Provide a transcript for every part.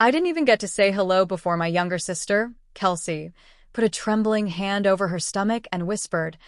I didn't even get to say hello before my younger sister, Kelsey, put a trembling hand over her stomach and whispered,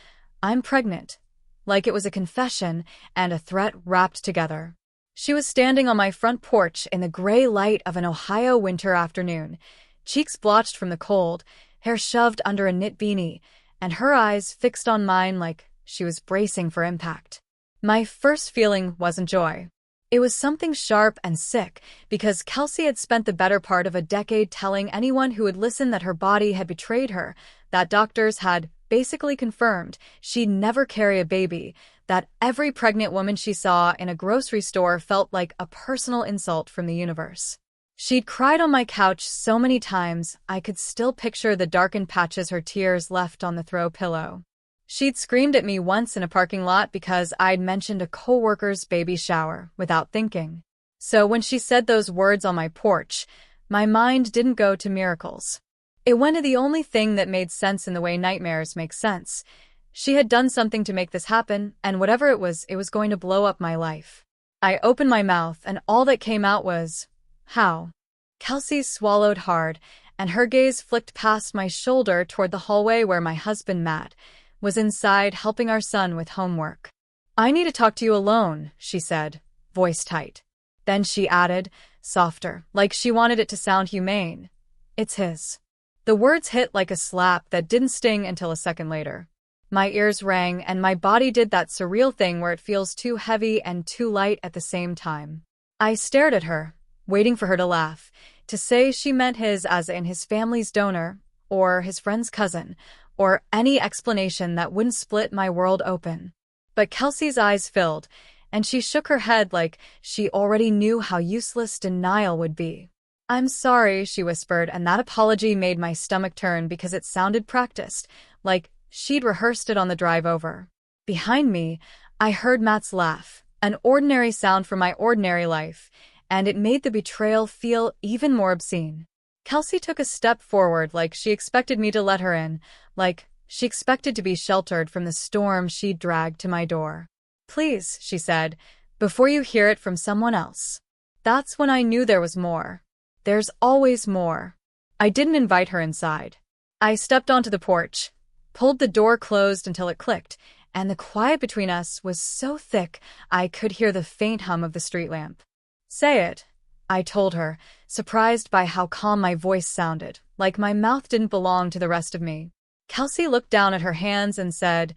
"I'm pregnant," like it was a confession and a threat wrapped together. She was standing on my front porch in the gray light of an Ohio winter afternoon, cheeks blotched from the cold, hair shoved under a knit beanie, and her eyes fixed on mine like she was bracing for impact. My first feeling wasn't joy. It was something sharp and sick, because Kelsey had spent the better part of a decade telling anyone who would listen that her body had betrayed her, that doctors had basically confirmed she'd never carry a baby, that every pregnant woman she saw in a grocery store felt like a personal insult from the universe. She'd cried on my couch so many times I could still picture the darkened patches her tears left on the throw pillow. She'd screamed at me once in a parking lot because I'd mentioned a coworker's baby shower without thinking. So when she said those words on my porch, my mind didn't go to miracles. It went to the only thing that made sense in the way nightmares make sense. She had done something to make this happen, and whatever it was going to blow up my life. I opened my mouth, and all that came out was, "How?" Kelsey swallowed hard, and her gaze flicked past my shoulder toward the hallway where my husband, Matt, was inside helping our son with homework. "I need to talk to you alone," she said, voice tight. Then she added, softer, like she wanted it to sound humane, "It's his." The words hit like a slap that didn't sting until a second later. My ears rang, and my body did that surreal thing where it feels too heavy and too light at the same time. I stared at her, waiting for her to laugh, to say she meant his as in his family's donor, or his friend's cousin, or any explanation that wouldn't split my world open. But Kelsey's eyes filled, and she shook her head like she already knew how useless denial would be. "I'm sorry," she whispered, and that apology made my stomach turn because it sounded practiced, like she'd rehearsed it on the drive over. Behind me, I heard Matt's laugh, an ordinary sound from my ordinary life, and it made the betrayal feel even more obscene. Kelsey took a step forward like she expected me to let her in, like she expected to be sheltered from the storm she'd dragged to my door. "Please," she said, "before you hear it from someone else." That's when I knew there was more. There's always more. I didn't invite her inside. I stepped onto the porch, pulled the door closed until it clicked, and the quiet between us was so thick I could hear the faint hum of the street lamp. "Say it," I told her, surprised by how calm my voice sounded, like my mouth didn't belong to the rest of me. Kelsey looked down at her hands and said,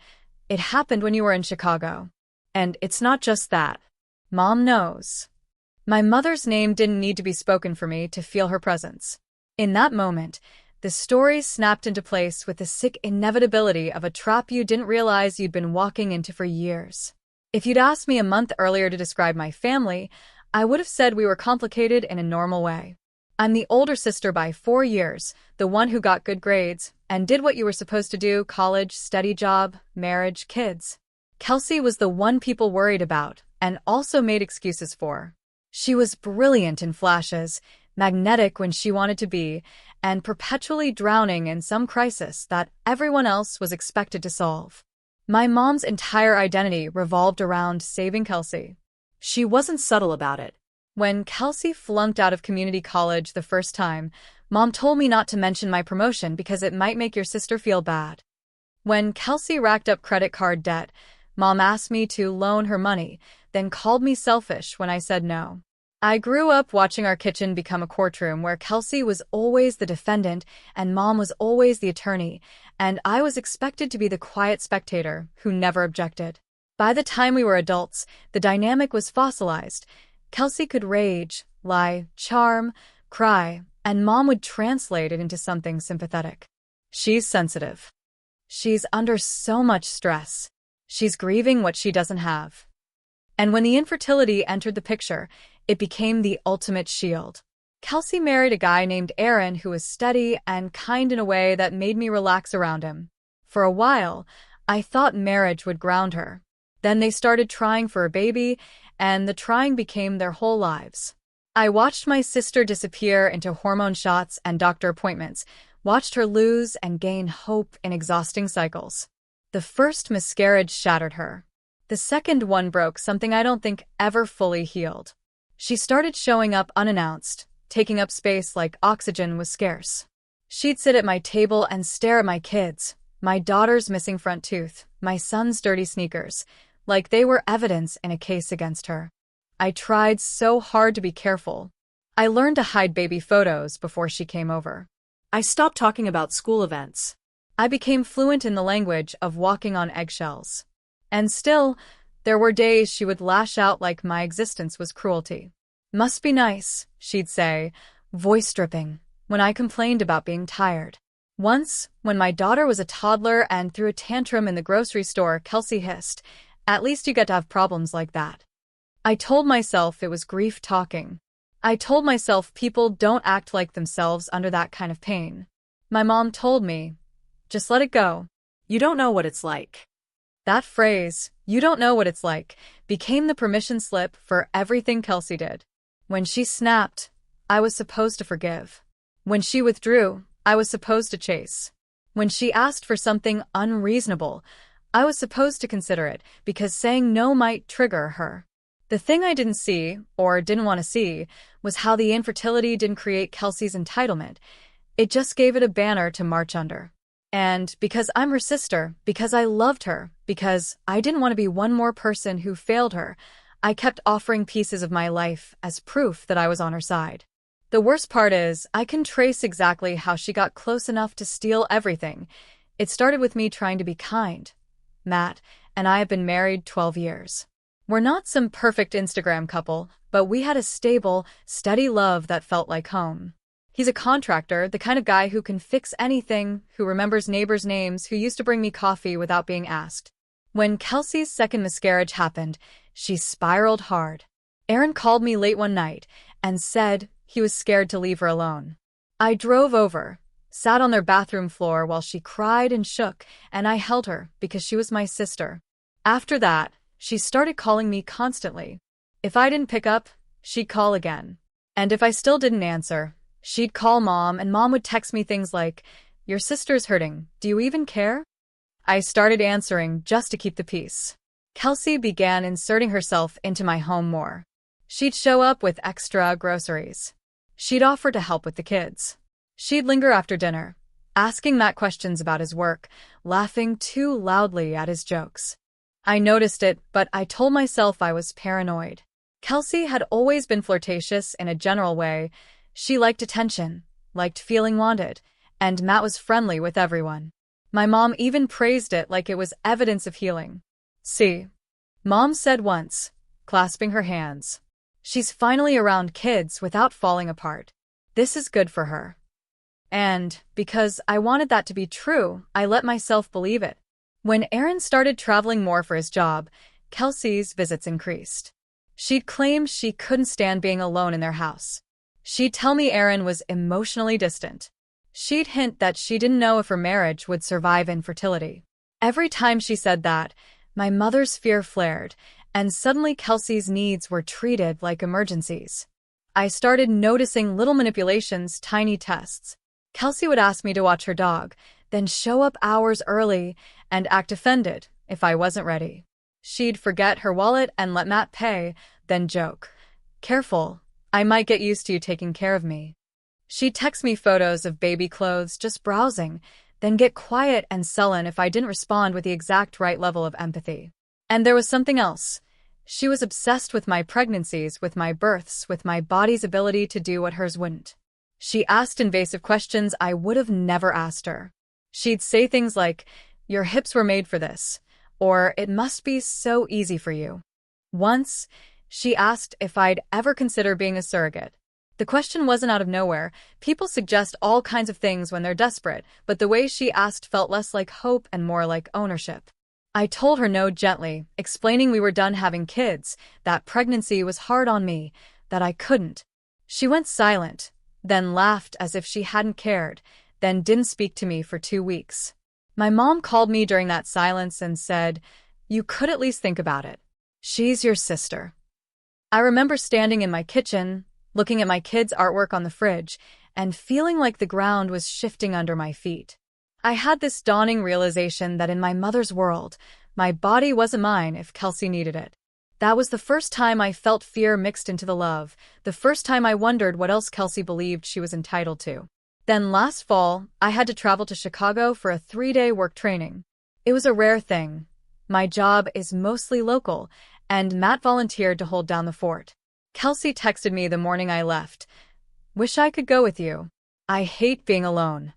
"It happened when you were in Chicago. And it's not just that. Mom knows." My mother's name didn't need to be spoken for me to feel her presence. In that moment, the story snapped into place with the sick inevitability of a trap you didn't realize you'd been walking into for years. If you'd asked me a month earlier to describe my family, I would have said we were complicated in a normal way. I'm the older sister by 4 years, the one who got good grades, and did what you were supposed to do: college, steady job, marriage, kids. Kelsey was the one people worried about, and also made excuses for. She was brilliant in flashes, magnetic when she wanted to be, and perpetually drowning in some crisis that everyone else was expected to solve. My mom's entire identity revolved around saving Kelsey. She wasn't subtle about it. When Kelsey flunked out of community college the first time, Mom told me not to mention my promotion because it might make your sister feel bad. When Kelsey racked up credit card debt, Mom asked me to loan her money, then called me selfish when I said no. I grew up watching our kitchen become a courtroom where Kelsey was always the defendant and Mom was always the attorney, and I was expected to be the quiet spectator who never objected. By the time we were adults, the dynamic was fossilized. Kelsey could rage, lie, charm, cry, and Mom would translate it into something sympathetic. She's sensitive. She's under so much stress. She's grieving what she doesn't have. And when the infertility entered the picture, it became the ultimate shield. Kelsey married a guy named Aaron who was steady and kind in a way that made me relax around him. For a while, I thought marriage would ground her. Then they started trying for a baby, and the trying became their whole lives. I watched my sister disappear into hormone shots and doctor appointments, watched her lose and gain hope in exhausting cycles. The first miscarriage shattered her. The second one broke something I don't think ever fully healed. She started showing up unannounced, taking up space like oxygen was scarce. She'd sit at my table and stare at my kids, my daughter's missing front tooth, my son's dirty sneakers, like they were evidence in a case against her. I tried so hard to be careful. I learned to hide baby photos before she came over. I stopped talking about school events. I became fluent in the language of walking on eggshells. And still, there were days she would lash out like my existence was cruelty. "Must be nice," she'd say, voice dripping, when I complained about being tired. Once, when my daughter was a toddler and threw a tantrum in the grocery store, Kelsey hissed, "At least you get to have problems like that." I told myself it was grief talking. I told myself people don't act like themselves under that kind of pain. My mom told me, "Just let it go. You don't know what it's like." That phrase, "you don't know what it's like," became the permission slip for everything Kelsey did. When she snapped, I was supposed to forgive. When she withdrew, I was supposed to chase. When she asked for something unreasonable, I was supposed to consider it because saying no might trigger her. The thing I didn't see, or didn't want to see, was how the infertility didn't create Kelsey's entitlement. It just gave it a banner to march under. And because I'm her sister, because I loved her, because I didn't want to be one more person who failed her, I kept offering pieces of my life as proof that I was on her side. The worst part is, I can trace exactly how she got close enough to steal everything. It started with me trying to be kind. Matt and I have been married 12 years. We're not some perfect Instagram couple, but we had a stable, steady love that felt like home. He's a contractor, the kind of guy who can fix anything, who remembers neighbors' names, who used to bring me coffee without being asked. When Kelsey's second miscarriage happened, she spiraled hard. Aaron called me late one night and said he was scared to leave her alone. I drove over, sat on their bathroom floor while she cried and shook, and I held her because she was my sister. After that, she started calling me constantly. If I didn't pick up, she'd call again. And if I still didn't answer, she'd call Mom, and Mom would text me things like, "Your sister's hurting. Do you even care?" I started answering just to keep the peace. Kelsey began inserting herself into my home more. She'd show up with extra groceries. She'd offer to help with the kids. She'd linger after dinner, asking Matt questions about his work, laughing too loudly at his jokes. I noticed it, but I told myself I was paranoid. Kelsey had always been flirtatious in a general way. She liked attention, liked feeling wanted, and Matt was friendly with everyone. My mom even praised it like it was evidence of healing. "See," Mom said once, clasping her hands. "She's finally around kids without falling apart. This is good for her." And, because I wanted that to be true, I let myself believe it. When Aaron started traveling more for his job, Kelsey's visits increased. She'd claim she couldn't stand being alone in their house. She'd tell me Aaron was emotionally distant. She'd hint that she didn't know if her marriage would survive infertility. Every time she said that, my mother's fear flared, and suddenly Kelsey's needs were treated like emergencies. I started noticing little manipulations, tiny tests. Kelsey would ask me to watch her dog, then show up hours early and act offended if I wasn't ready. She'd forget her wallet and let Matt pay, then joke, "Careful, I might get used to you taking care of me." She'd text me photos of baby clothes just browsing, then get quiet and sullen if I didn't respond with the exact right level of empathy. And there was something else. She was obsessed with my pregnancies, with my births, with my body's ability to do what hers wouldn't. She asked invasive questions I would have never asked her. She'd say things like, "Your hips were made for this," or "It must be so easy for you." Once, she asked if I'd ever consider being a surrogate. The question wasn't out of nowhere. People suggest all kinds of things when they're desperate, but the way she asked felt less like hope and more like ownership. I told her no gently, explaining we were done having kids, that pregnancy was hard on me, that I couldn't. She went silent, then laughed as if she hadn't cared, then didn't speak to me for 2 weeks. My mom called me during that silence and said, "You could at least think about it. She's your sister." I remember standing in my kitchen, looking at my kids' artwork on the fridge, and feeling like the ground was shifting under my feet. I had this dawning realization that in my mother's world, my body wasn't mine if Kelsey needed it. That was the first time I felt fear mixed into the love, the first time I wondered what else Kelsey believed she was entitled to. Then last fall, I had to travel to Chicago for a 3-day work training. It was a rare thing. My job is mostly local, and Matt volunteered to hold down the fort. Kelsey texted me the morning I left. "Wish I could go with you. I hate being alone."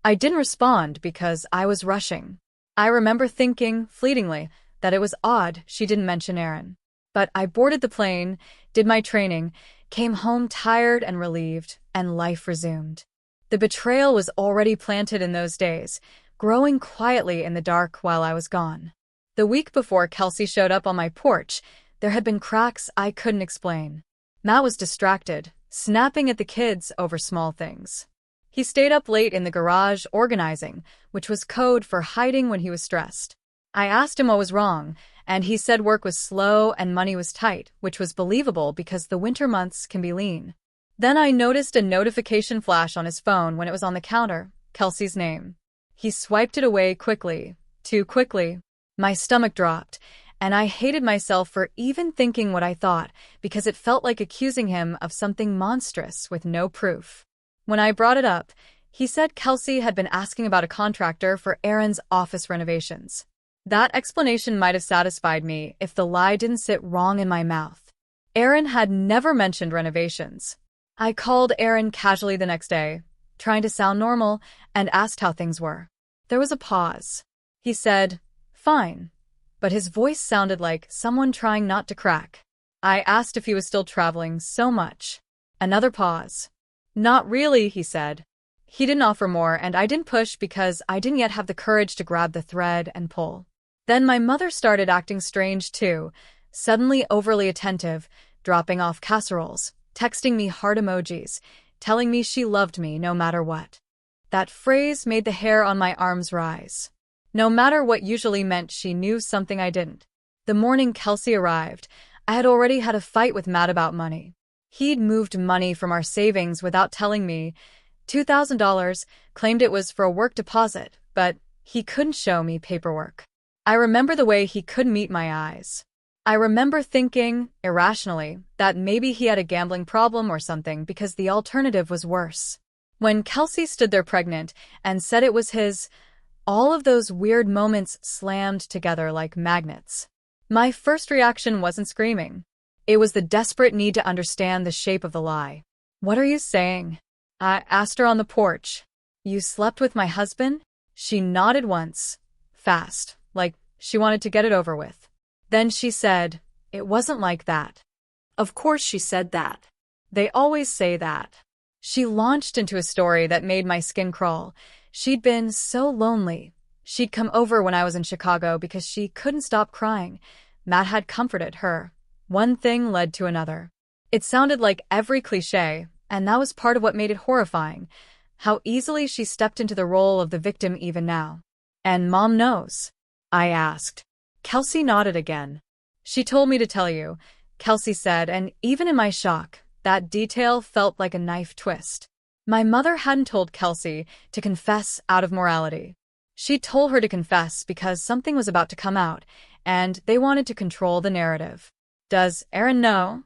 I didn't respond because I was rushing. I remember thinking, fleetingly, that it was odd she didn't mention Aaron. But I boarded the plane, did my training, came home tired and relieved, and life resumed. The betrayal was already planted in those days, growing quietly in the dark while I was gone. The week before Kelsey showed up on my porch, there had been cracks I couldn't explain. Matt was distracted, snapping at the kids over small things. He stayed up late in the garage organizing, which was code for hiding when he was stressed. I asked him what was wrong, and he said work was slow and money was tight, which was believable because the winter months can be lean. Then I noticed a notification flash on his phone when it was on the counter, Kelsey's name. He swiped it away quickly, too quickly. My stomach dropped, and I hated myself for even thinking what I thought because it felt like accusing him of something monstrous with no proof. When I brought it up, he said Kelsey had been asking about a contractor for Aaron's office renovations. That explanation might have satisfied me if the lie didn't sit wrong in my mouth. Aaron had never mentioned renovations. I called Aaron casually the next day, trying to sound normal, and asked how things were. There was a pause. He said, "Fine," but his voice sounded like someone trying not to crack. I asked if he was still traveling so much. Another pause. "Not really," he said. He didn't offer more, and I didn't push because I didn't yet have the courage to grab the thread and pull. Then my mother started acting strange too, suddenly overly attentive, dropping off casseroles, texting me heart emojis, telling me she loved me no matter what. That phrase made the hair on my arms rise. No matter what usually meant she knew something I didn't. The morning Kelsey arrived, I had already had a fight with Matt about money. He'd moved money from our savings without telling me, $2,000, claimed it was for a work deposit, but he couldn't show me paperwork. I remember the way he couldn't meet my eyes. I remember thinking, irrationally, that maybe he had a gambling problem or something because the alternative was worse. When Kelsey stood there pregnant and said it was his, all of those weird moments slammed together like magnets. My first reaction wasn't screaming. It was the desperate need to understand the shape of the lie. "What are you saying?" I asked her on the porch. "You slept with my husband?" She nodded once, fast, like she wanted to get it over with. Then she said, "It wasn't like that." Of course she said that. They always say that. She launched into a story that made my skin crawl. She'd been so lonely. She'd come over when I was in Chicago because she couldn't stop crying. Matt had comforted her. One thing led to another. It sounded like every cliché, and that was part of what made it horrifying. How easily she stepped into the role of the victim even now. "And Mom knows?" I asked. Kelsey nodded again. "She told me to tell you," Kelsey said, and even in my shock, that detail felt like a knife twist. My mother hadn't told Kelsey to confess out of morality. She told her to confess because something was about to come out, and they wanted to control the narrative. "Does Aaron know?"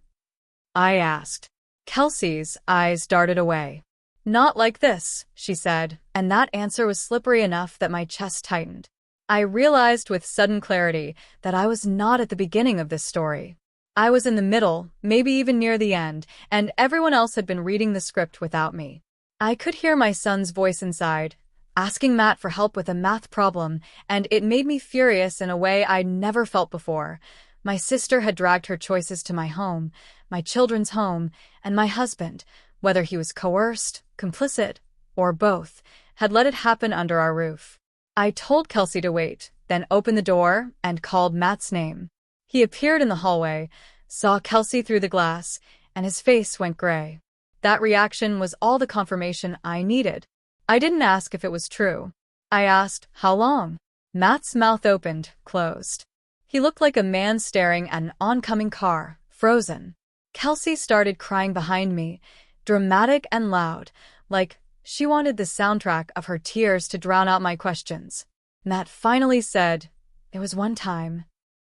I asked. Kelsey's eyes darted away. "Not like this," she said, and that answer was slippery enough that my chest tightened. I realized with sudden clarity that I was not at the beginning of this story. I was in the middle, maybe even near the end, and everyone else had been reading the script without me. I could hear my son's voice inside, asking Matt for help with a math problem, and it made me furious in a way I'd never felt before. My sister had dragged her choices to my home, my children's home, and my husband, whether he was coerced, complicit, or both, had let it happen under our roof. I told Kelsey to wait, then opened the door and called Matt's name. He appeared in the hallway, saw Kelsey through the glass, and his face went gray. That reaction was all the confirmation I needed. I didn't ask if it was true. I asked, "How long?" Matt's mouth opened, closed. He looked like a man staring at an oncoming car, frozen. Kelsey started crying behind me, dramatic and loud, like she wanted the soundtrack of her tears to drown out my questions. Matt finally said, "It was one time."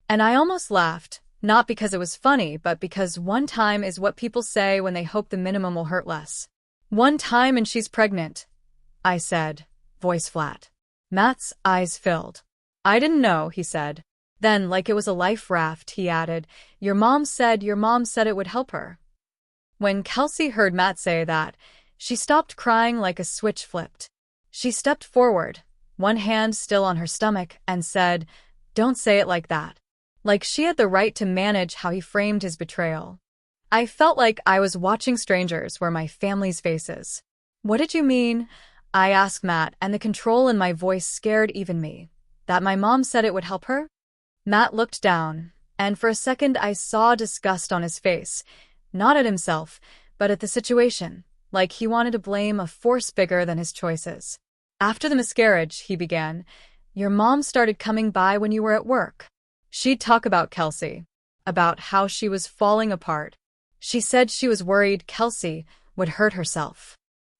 And I almost laughed, Not because it was funny, but because one time is what people say when they hope the minimum will hurt less. One time and she's pregnant, I said, voice flat. Matt's eyes filled. I didn't know, he said. Then, like it was a life raft, he added, your mom said it would help her. When Kelsey heard Matt say that, she stopped crying like a switch flipped. She stepped forward, one hand still on her stomach, and said, don't say it like that. Like she had the right to manage how he framed his betrayal. I felt like I was watching strangers where my family's faces. What did you mean? I asked Matt, and the control in my voice scared even me. That my mom said it would help her? Matt looked down, and for a second I saw disgust on his face, not at himself, but at the situation, like he wanted to blame a force bigger than his choices. After the miscarriage, he began, your mom started coming by when you were at work. She'd talk about Kelsey, about how she was falling apart. She said she was worried Kelsey would hurt herself.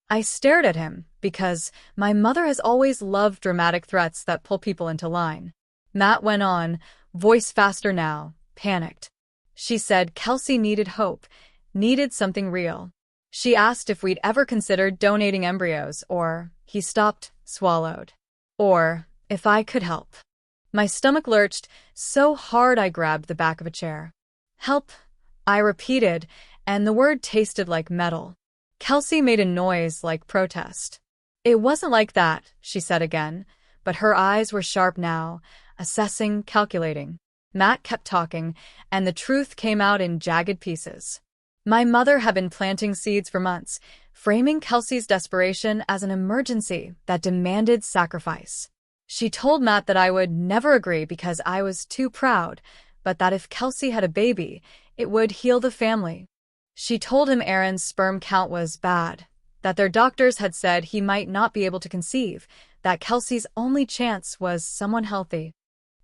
I stared at him because my mother has always loved dramatic threats that pull people into line. Matt went on, voice faster now, panicked. She said Kelsey needed hope, needed something real. She asked if we'd ever considered donating embryos, or, he stopped, swallowed, or if I could help. My stomach lurched so hard I grabbed the back of a chair. Help, I repeated, and the word tasted like metal. Kelsey made a noise like protest. It wasn't like that, she said again, but her eyes were sharp now, assessing, calculating. Matt kept talking, and the truth came out in jagged pieces. My mother had been planting seeds for months, framing Kelsey's desperation as an emergency that demanded sacrifice. She told Matt that I would never agree because I was too proud, but that if Kelsey had a baby, it would heal the family. She told him Aaron's sperm count was bad, that their doctors had said he might not be able to conceive, that Kelsey's only chance was someone healthy.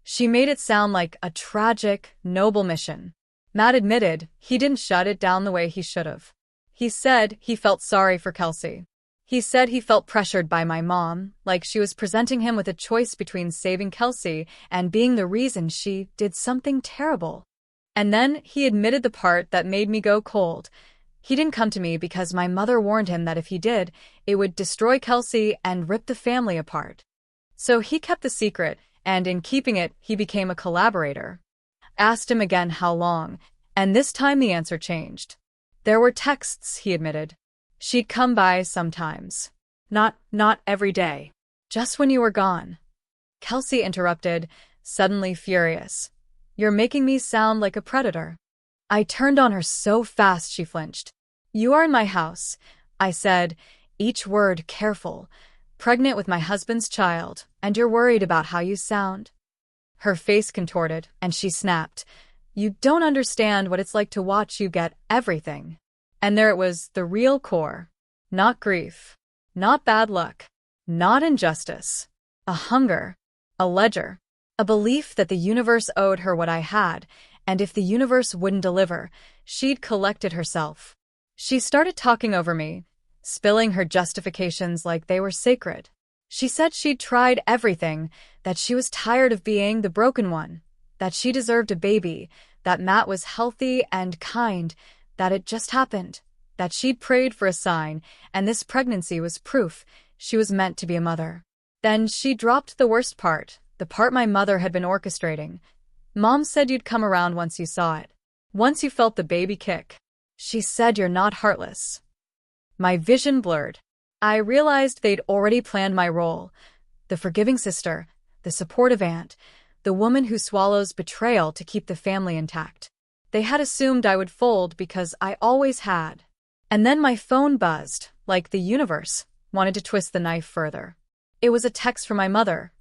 She made it sound like a tragic, noble mission. Matt admitted he didn't shut it down the way he should have. He said he felt sorry for Kelsey. He said he felt pressured by my mom, like she was presenting him with a choice between saving Kelsey and being the reason she did something terrible. And then he admitted the part that made me go cold. He didn't come to me because my mother warned him that if he did, it would destroy Kelsey and rip the family apart. So he kept the secret, and in keeping it, he became a collaborator. Asked him again how long, and this time the answer changed. There were texts, he admitted. She'd come by sometimes. Not every day. Just when you were gone. Kelsey interrupted, suddenly furious. You're making me sound like a predator. I turned on her so fast she flinched. You are in my house, I said, each word careful, pregnant with my husband's child, and you're worried about how you sound. Her face contorted, and she snapped. You don't understand what it's like to watch you get everything. And there it was, the real core. Not grief. Not bad luck. Not injustice. A hunger. A ledger. A belief that the universe owed her what I had, and if the universe wouldn't deliver, she'd collect it herself. She started talking over me, spilling her justifications like they were sacred. She said she'd tried everything, that she was tired of being the broken one, that she deserved a baby, that Matt was healthy and kind, that it just happened, that she'd prayed for a sign, and this pregnancy was proof she was meant to be a mother. Then she dropped the worst part, the part my mother had been orchestrating. Mom said you'd come around once you saw it. Once you felt the baby kick. She said you're not heartless. My vision blurred. I realized they'd already planned my role. The forgiving sister, the supportive aunt, the woman who swallows betrayal to keep the family intact. They had assumed I would fold because I always had. And then my phone buzzed, like the universe wanted to twist the knife further. It was a text from my mother.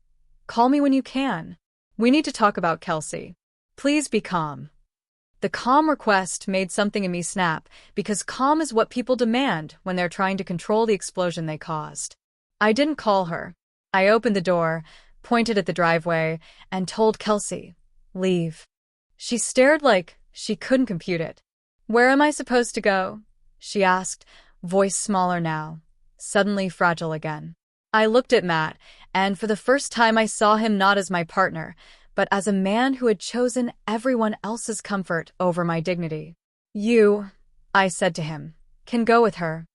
Call me when you can. We need to talk about Kelsey. Please be calm. The calm request made something in me snap, because calm is what people demand when they're trying to control the explosion they caused. I didn't call her. I opened the door, pointed at the driveway, and told Kelsey, leave. She stared like she couldn't compute it. Where am I supposed to go? She asked, voice smaller now, suddenly fragile again. I looked at Matt, and for the first time I saw him not as my partner, but as a man who had chosen everyone else's comfort over my dignity. "You," I said to him, "can go with her.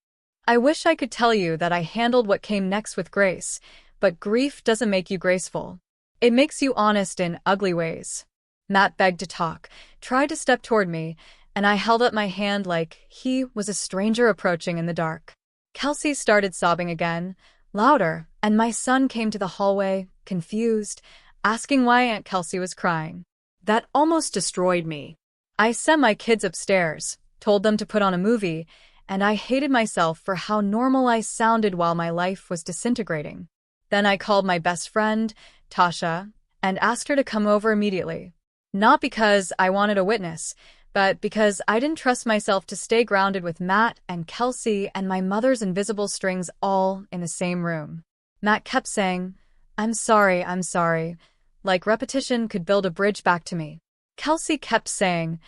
I wish I could tell you that I handled what came next with grace, but grief doesn't make you graceful. It makes you honest in ugly ways." Matt begged to talk, tried to step toward me, and I held up my hand like he was a stranger approaching in the dark. Kelsey started sobbing again, louder, and my son came to the hallway, confused, asking why Aunt Kelsey was crying. That almost destroyed me. I sent my kids upstairs, told them to put on a movie, and I hated myself for how normal I sounded while my life was disintegrating. Then I called my best friend, Tasha, and asked her to come over immediately. Not because I wanted a witness, but because I didn't trust myself to stay grounded with Matt and Kelsey and my mother's invisible strings all in the same room. Matt kept saying, I'm sorry, like repetition could build a bridge back to me. Kelsey kept saying,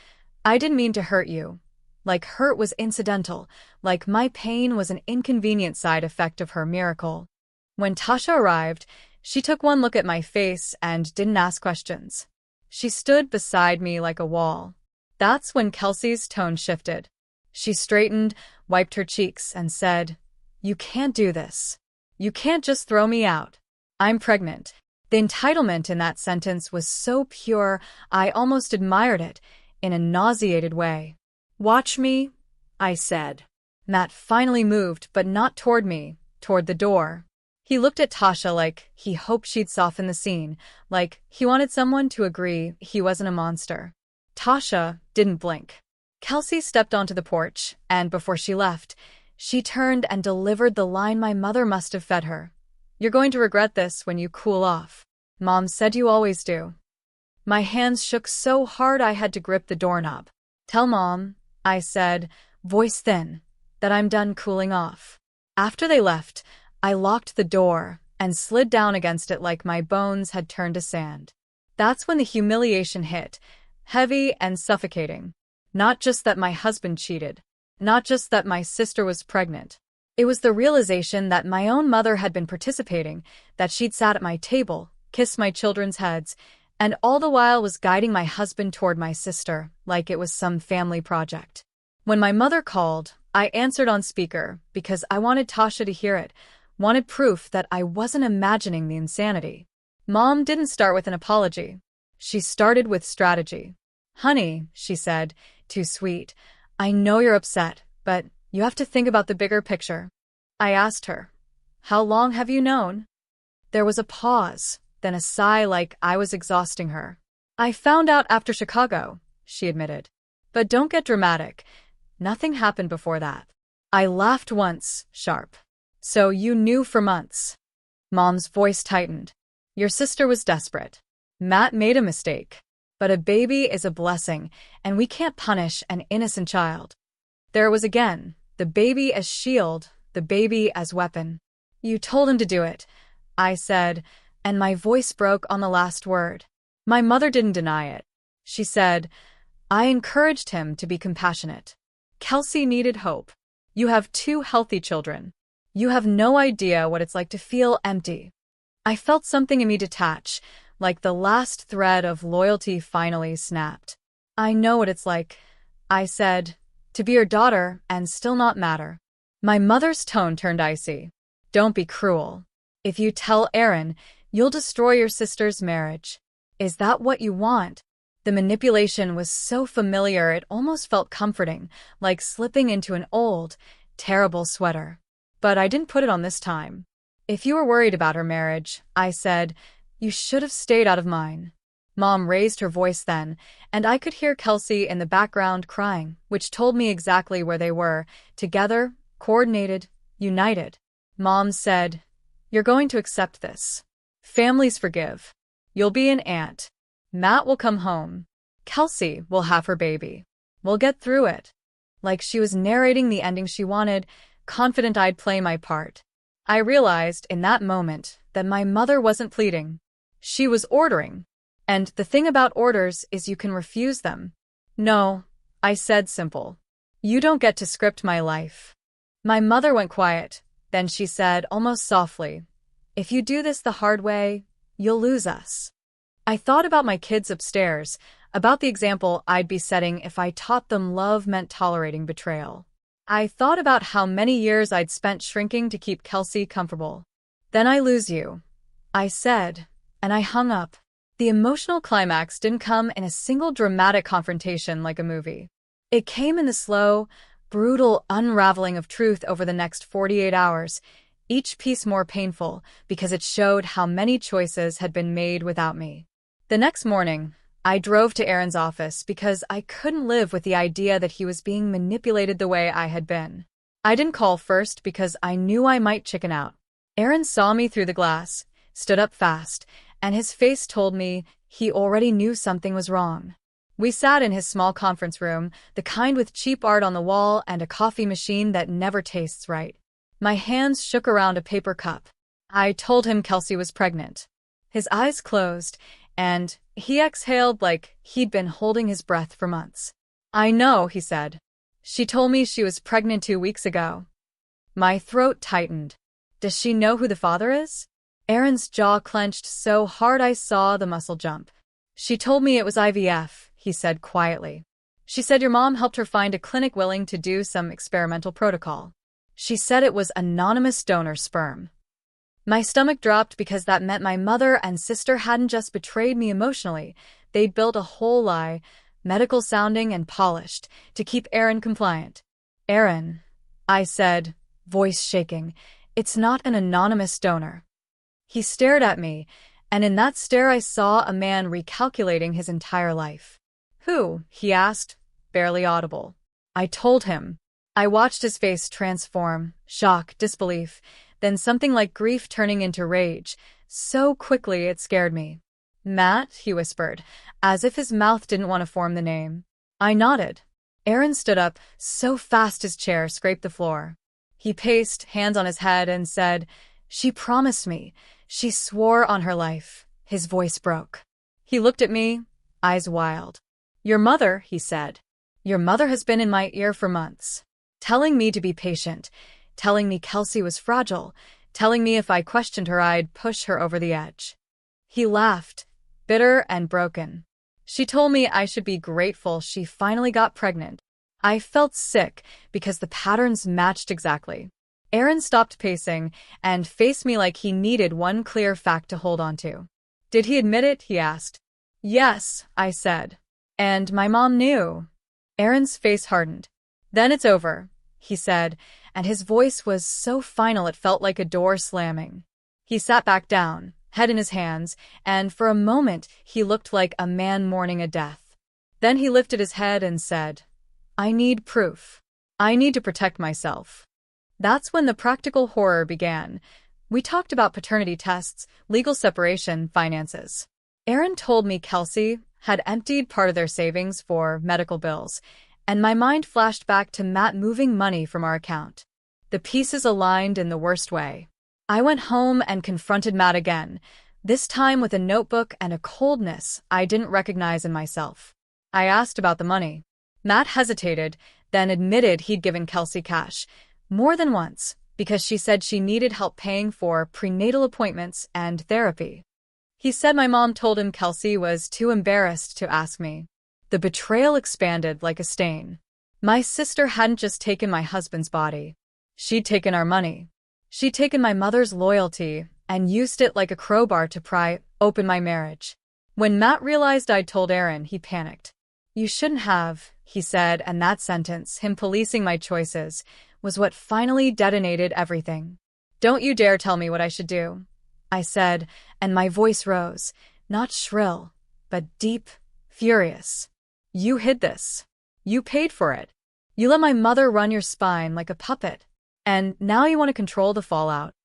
I didn't mean to hurt you. Like hurt was incidental, like my pain was an inconvenient side effect of her miracle. When Tasha arrived, she took one look at my face and didn't ask questions. She stood beside me like a wall. That's when Kelsey's tone shifted. She straightened, wiped her cheeks, and said, You can't do this. You can't just throw me out. I'm pregnant. The entitlement in that sentence was so pure, I almost admired it, in a nauseated way. Watch me, I said. Matt finally moved, but not toward me, toward the door. He looked at Tasha like he hoped she'd soften the scene, like he wanted someone to agree he wasn't a monster. Tasha didn't blink. Kelsey stepped onto the porch, and before she left, she turned and delivered the line my mother must have fed her. You're going to regret this when you cool off. Mom said you always do. My hands shook so hard I had to grip the doorknob. Tell Mom, I said, voice thin, that I'm done cooling off. After they left, I locked the door and slid down against it like my bones had turned to sand. That's when the humiliation hit, heavy and suffocating. Not just that my husband cheated, not just that my sister was pregnant. It was the realization that my own mother had been participating, that she'd sat at my table, kissed my children's heads, and all the while was guiding my husband toward my sister, like it was some family project. When my mother called, I answered on speaker because I wanted Tasha to hear it, wanted proof that I wasn't imagining the insanity. Mom didn't start with an apology. She started with strategy. Honey, she said, too sweet, I know you're upset, but you have to think about the bigger picture. I asked her, how long have you known? There was a pause, then a sigh like I was exhausting her. I found out after Chicago, she admitted. But don't get dramatic. Nothing happened before that. I laughed once, sharp. So you knew for months. Mom's voice tightened. Your sister was desperate. Matt made a mistake. But a baby is a blessing, and we can't punish an innocent child. There it was again, the baby as shield, the baby as weapon. You told him to do it, I said, and my voice broke on the last word. My mother didn't deny it. She said, I encouraged him to be compassionate. Kelsey needed hope. You have 2 healthy children. You have no idea what it's like to feel empty. I felt something in me detach, like the last thread of loyalty finally snapped. I know what it's like, I said, to be your daughter and still not matter. My mother's tone turned icy. Don't be cruel. If you tell Aaron, you'll destroy your sister's marriage. Is that what you want? The manipulation was so familiar it almost felt comforting, like slipping into an old, terrible sweater. But I didn't put it on this time. If you were worried about her marriage, I said, you should have stayed out of mine. Mom raised her voice then, and I could hear Kelsey in the background crying, which told me exactly where they were, together, coordinated, united. Mom said, You're going to accept this. Families forgive. You'll be an aunt. Matt will come home. Kelsey will have her baby. We'll get through it. Like she was narrating the ending she wanted, confident I'd play my part. I realized in that moment that my mother wasn't pleading. She was ordering. And the thing about orders is you can refuse them. No, I said simple. You don't get to script my life. My mother went quiet. Then she said, almost softly, if you do this the hard way, you'll lose us. I thought about my kids upstairs, about the example I'd be setting if I taught them love meant tolerating betrayal. I thought about how many years I'd spent shrinking to keep Kelsey comfortable. Then I lose you, I said, and I hung up. The emotional climax didn't come in a single dramatic confrontation like a movie. It came in the slow, brutal unraveling of truth over the next 48 hours, each piece more painful because it showed how many choices had been made without me. The next morning, I drove to Aaron's office because I couldn't live with the idea that he was being manipulated the way I had been. I didn't call first because I knew I might chicken out. Aaron saw me through the glass, stood up fast, and his face told me he already knew something was wrong. We sat in his small conference room, the kind with cheap art on the wall and a coffee machine that never tastes right. My hands shook around a paper cup. I told him Kelsey was pregnant. His eyes closed, and he exhaled like he'd been holding his breath for months. I know, he said. She told me she was pregnant 2 weeks ago. My throat tightened. Does she know who the father is? Aaron's jaw clenched so hard I saw the muscle jump. She told me it was IVF, he said quietly. She said your mom helped her find a clinic willing to do some experimental protocol. She said it was anonymous donor sperm. My stomach dropped because that meant my mother and sister hadn't just betrayed me emotionally, they'd built a whole lie, medical sounding and polished, to keep Aaron compliant. Aaron, I said, voice shaking, it's not an anonymous donor. He stared at me, and in that stare I saw a man recalculating his entire life. Who? He asked, barely audible. I told him. I watched his face transform, shock, disbelief, then something like grief turning into rage, so quickly it scared me. Matt, he whispered, as if his mouth didn't want to form the name. I nodded. Aaron stood up, so fast his chair scraped the floor. He paced, hands on his head, and said, She promised me. She swore on her life. His voice broke. He looked at me, eyes wild. Your mother, he said. Your mother has been in my ear for months, telling me to be patient, telling me Kelsey was fragile, telling me if I questioned her I'd push her over the edge. He laughed, bitter and broken. She told me I should be grateful she finally got pregnant. I felt sick because the patterns matched exactly. Aaron stopped pacing and faced me like he needed one clear fact to hold on to. Did he admit it? He asked. Yes, I said. And my mom knew. Aaron's face hardened. Then it's over, he said, and his voice was so final it felt like a door slamming. He sat back down, head in his hands, and for a moment he looked like a man mourning a death. Then he lifted his head and said, I need proof. I need to protect myself. That's when the practical horror began. We talked about paternity tests, legal separation, finances. Aaron told me Kelsey had emptied part of their savings for medical bills, and my mind flashed back to Matt moving money from our account. The pieces aligned in the worst way. I went home and confronted Matt again, this time with a notebook and a coldness I didn't recognize in myself. I asked about the money. Matt hesitated, then admitted he'd given Kelsey cash, more than once, because she said she needed help paying for prenatal appointments and therapy. He said my mom told him Kelsey was too embarrassed to ask me. The betrayal expanded like a stain. My sister hadn't just taken my husband's body. She'd taken our money. She'd taken my mother's loyalty and used it like a crowbar to pry open my marriage. When Matt realized I'd told Aaron, he panicked. You shouldn't have, he said, and that sentence, him policing my choices, was what finally detonated everything. Don't you dare tell me what I should do, I said, and my voice rose, not shrill, but deep, furious. You hid this. You paid for it. You let my mother run your spine like a puppet. And now you want to control the fallout.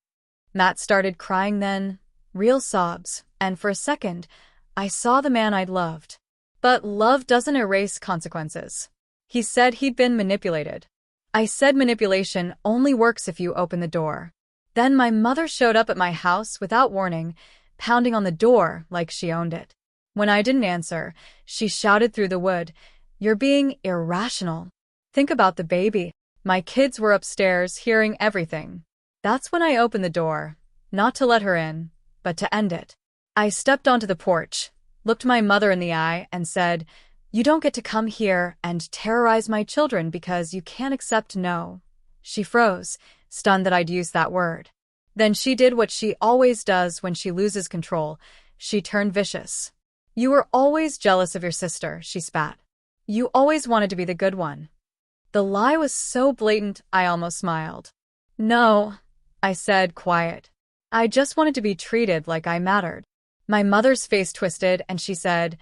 Matt started crying then, real sobs, and for a second, I saw the man I'd loved. But love doesn't erase consequences. He said he'd been manipulated. I said manipulation only works if you open the door. Then my mother showed up at my house without warning, pounding on the door like she owned it. When I didn't answer, she shouted through the wood, You're being irrational. Think about the baby. My kids were upstairs hearing everything. That's when I opened the door, not to let her in, but to end it. I stepped onto the porch, looked my mother in the eye, and said, "You don't get to come here and terrorize my children because you can't accept no." She froze, stunned that I'd used that word. Then she did what she always does when she loses control. She turned vicious. "You were always jealous of your sister," she spat. "You always wanted to be the good one." The lie was so blatant, I almost smiled. "No," I said, quiet. "I just wanted to be treated like I mattered." My mother's face twisted, and she said,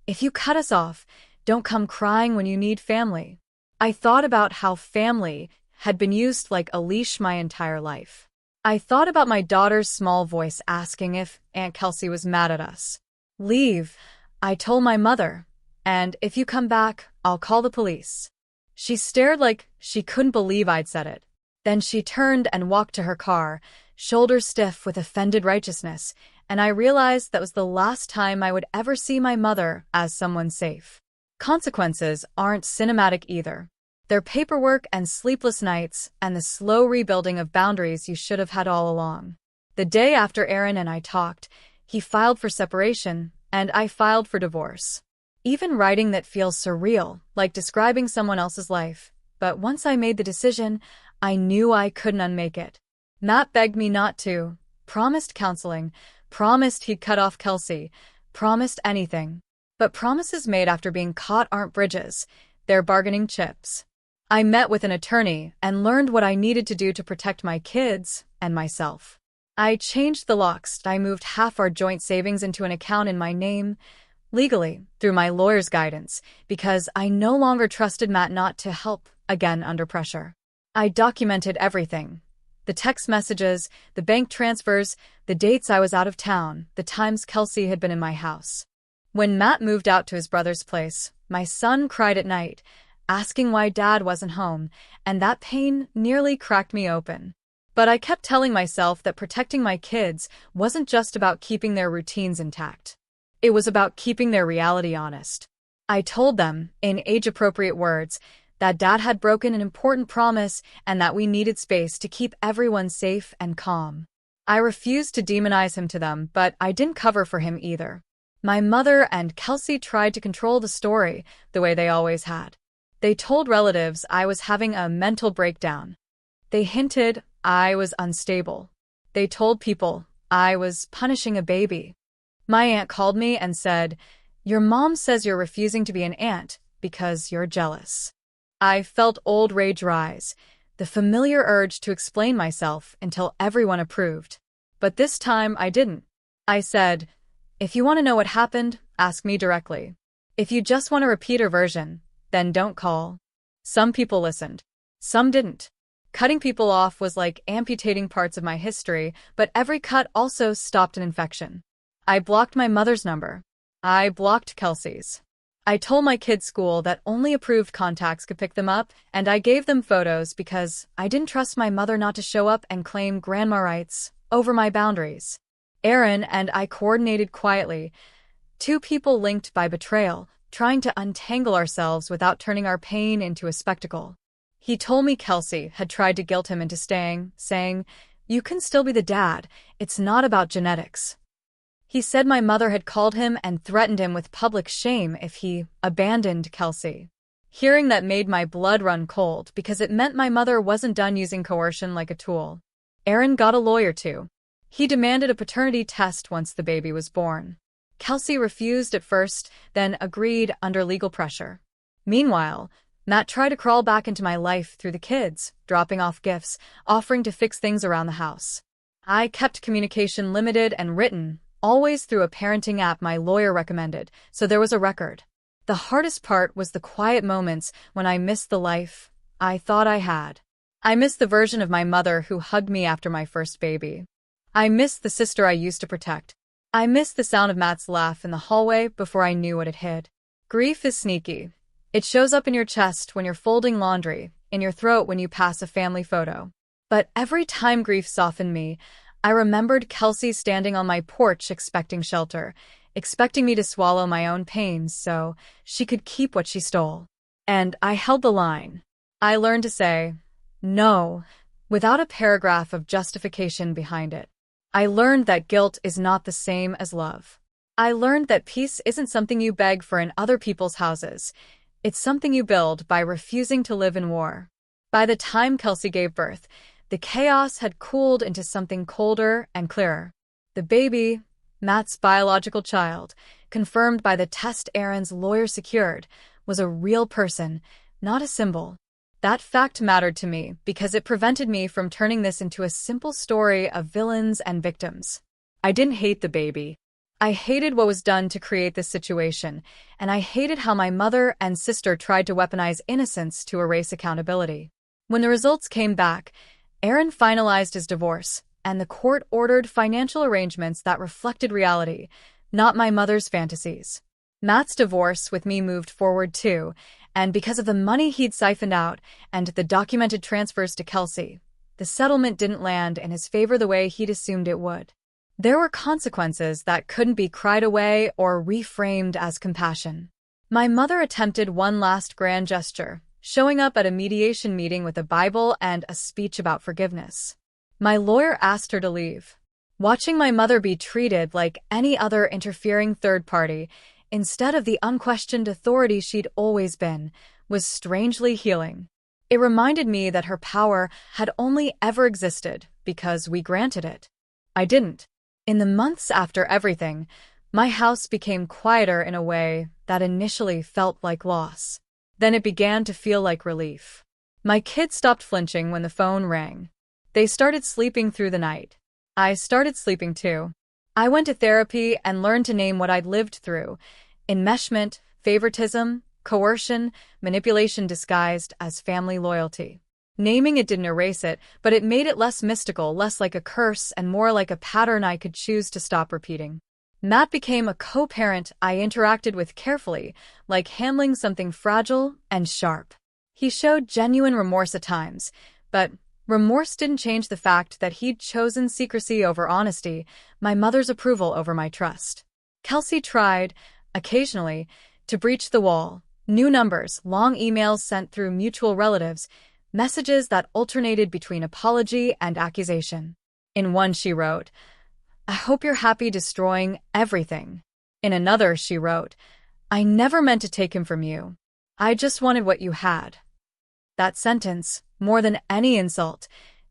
"If you cut us off, don't come crying when you need family." I thought about how family had been used like a leash my entire life. I thought about my daughter's small voice asking if Aunt Kelsey was mad at us. "Leave," I told my mother, "and if you come back, I'll call the police." She stared like she couldn't believe I'd said it. Then she turned and walked to her car, shoulders stiff with offended righteousness, and I realized that was the last time I would ever see my mother as someone safe. Consequences aren't cinematic either. They're paperwork and sleepless nights and the slow rebuilding of boundaries you should have had all along. The day after Aaron and I talked, he filed for separation, and I filed for divorce. Even writing that feels surreal, like describing someone else's life. But once I made the decision, I knew I couldn't unmake it. Matt begged me not to, promised counseling, promised he'd cut off Kelsey, promised anything. But promises made after being caught aren't bridges, they're bargaining chips. I met with an attorney and learned what I needed to do to protect my kids and myself. I changed the locks. I moved half our joint savings into an account in my name, legally, through my lawyer's guidance, because I no longer trusted Matt not to help again under pressure. I documented everything. The text messages, the bank transfers, the dates I was out of town, the times Kelsey had been in my house. When Matt moved out to his brother's place, my son cried at night, asking why Dad wasn't home, and that pain nearly cracked me open. But I kept telling myself that protecting my kids wasn't just about keeping their routines intact. It was about keeping their reality honest. I told them, in age-appropriate words, that Dad had broken an important promise and that we needed space to keep everyone safe and calm. I refused to demonize him to them, but I didn't cover for him either. My mother and Kelsey tried to control the story the way they always had. They told relatives I was having a mental breakdown. They hinted I was unstable. They told people I was punishing a baby. My aunt called me and said, "Your mom says you're refusing to be an aunt because you're jealous." I felt old rage rise, the familiar urge to explain myself until everyone approved. But this time I didn't. I said, "If you want to know what happened, ask me directly. If you just want a repeater version, then don't call." Some people listened. Some didn't. Cutting people off was like amputating parts of my history, but every cut also stopped an infection. I blocked my mother's number. I blocked Kelsey's. I told my kids' school that only approved contacts could pick them up, and I gave them photos because I didn't trust my mother not to show up and claim grandma rights over my boundaries. Aaron and I coordinated quietly, two people linked by betrayal, trying to untangle ourselves without turning our pain into a spectacle. He told me Kelsey had tried to guilt him into staying, saying, "You can still be the dad, it's not about genetics." He said my mother had called him and threatened him with public shame if he abandoned Kelsey. Hearing that made my blood run cold because it meant my mother wasn't done using coercion like a tool. Aaron got a lawyer too. He demanded a paternity test once the baby was born. Kelsey refused at first, then agreed under legal pressure. Meanwhile, Matt tried to crawl back into my life through the kids, dropping off gifts, offering to fix things around the house. I kept communication limited and written, always through a parenting app my lawyer recommended, so there was a record. The hardest part was the quiet moments when I missed the life I thought I had. I missed the version of my mother who hugged me after my first baby. I missed the sister I used to protect. I missed the sound of Matt's laugh in the hallway before I knew what it hid. Grief is sneaky. It shows up in your chest when you're folding laundry, in your throat when you pass a family photo. But every time grief softened me, I remembered Kelsey standing on my porch expecting shelter, expecting me to swallow my own pains so she could keep what she stole. And I held the line. I learned to say no without a paragraph of justification behind it. I learned that guilt is not the same as love. I learned that peace isn't something you beg for in other people's houses. It's something you build by refusing to live in war. By the time Kelsey gave birth, the chaos had cooled into something colder and clearer. The baby, Matt's biological child, confirmed by the test Aaron's lawyer secured, was a real person, not a symbol. That fact mattered to me because it prevented me from turning this into a simple story of villains and victims. I didn't hate the baby. I hated what was done to create this situation, and I hated how my mother and sister tried to weaponize innocence to erase accountability. When the results came back, Aaron finalized his divorce, and the court ordered financial arrangements that reflected reality, not my mother's fantasies. Matt's divorce with me moved forward too, and because of the money he'd siphoned out and the documented transfers to Kelsey, the settlement didn't land in his favor the way he'd assumed it would. There were consequences that couldn't be cried away or reframed as compassion. My mother attempted one last grand gesture, showing up at a mediation meeting with a Bible and a speech about forgiveness. My lawyer asked her to leave. Watching my mother be treated like any other interfering third party, instead of the unquestioned authority she'd always been, was strangely healing. It reminded me that her power had only ever existed because we granted it. I didn't. In the months after everything, my house became quieter in a way that initially felt like loss. Then it began to feel like relief. My kids stopped flinching when the phone rang. They started sleeping through the night. I started sleeping too. I went to therapy and learned to name what I'd lived through: enmeshment, favoritism, coercion, manipulation disguised as family loyalty. Naming it didn't erase it, but it made it less mystical, less like a curse, and more like a pattern I could choose to stop repeating. Matt became a co-parent I interacted with carefully, like handling something fragile and sharp. He showed genuine remorse at times, but remorse didn't change the fact that he'd chosen secrecy over honesty, my mother's approval over my trust. Kelsey tried, occasionally, to breach the wall. New numbers, long emails sent through mutual relatives, messages that alternated between apology and accusation. In one she wrote, "I hope you're happy destroying everything." In another she wrote, "I never meant to take him from you. I just wanted what you had." That sentence, more than any insult,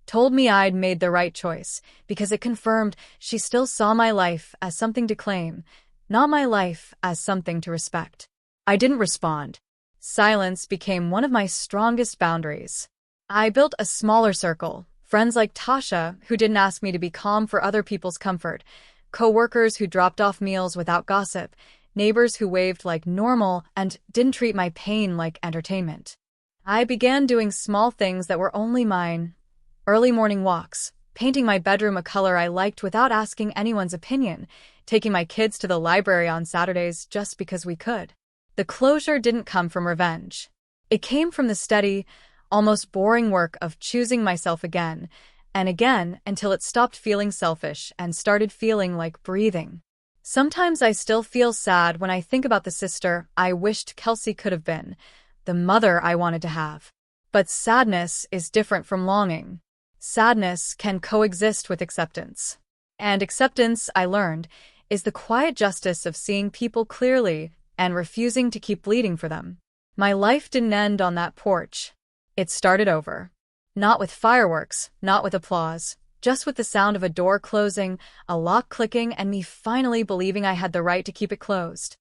told me I'd made the right choice because it confirmed she still saw my life as something to claim, not my life as something to respect. I didn't respond. Silence became one of my strongest boundaries. I built a smaller circle, friends like Tasha, who didn't ask me to be calm for other people's comfort, co-workers who dropped off meals without gossip, neighbors who waved like normal and didn't treat my pain like entertainment. I began doing small things that were only mine: early morning walks, painting my bedroom a color I liked without asking anyone's opinion, taking my kids to the library on Saturdays just because we could. The closure didn't come from revenge. It came from the steady, almost boring work of choosing myself again and again until it stopped feeling selfish and started feeling like breathing. Sometimes I still feel sad when I think about the sister I wished Kelsey could have been, the mother I wanted to have. But sadness is different from longing. Sadness can coexist with acceptance. And acceptance, I learned, is the quiet justice of seeing people clearly and refusing to keep bleeding for them. My life didn't end on that porch. It started over. Not with fireworks, not with applause, just with the sound of a door closing, a lock clicking, and me finally believing I had the right to keep it closed.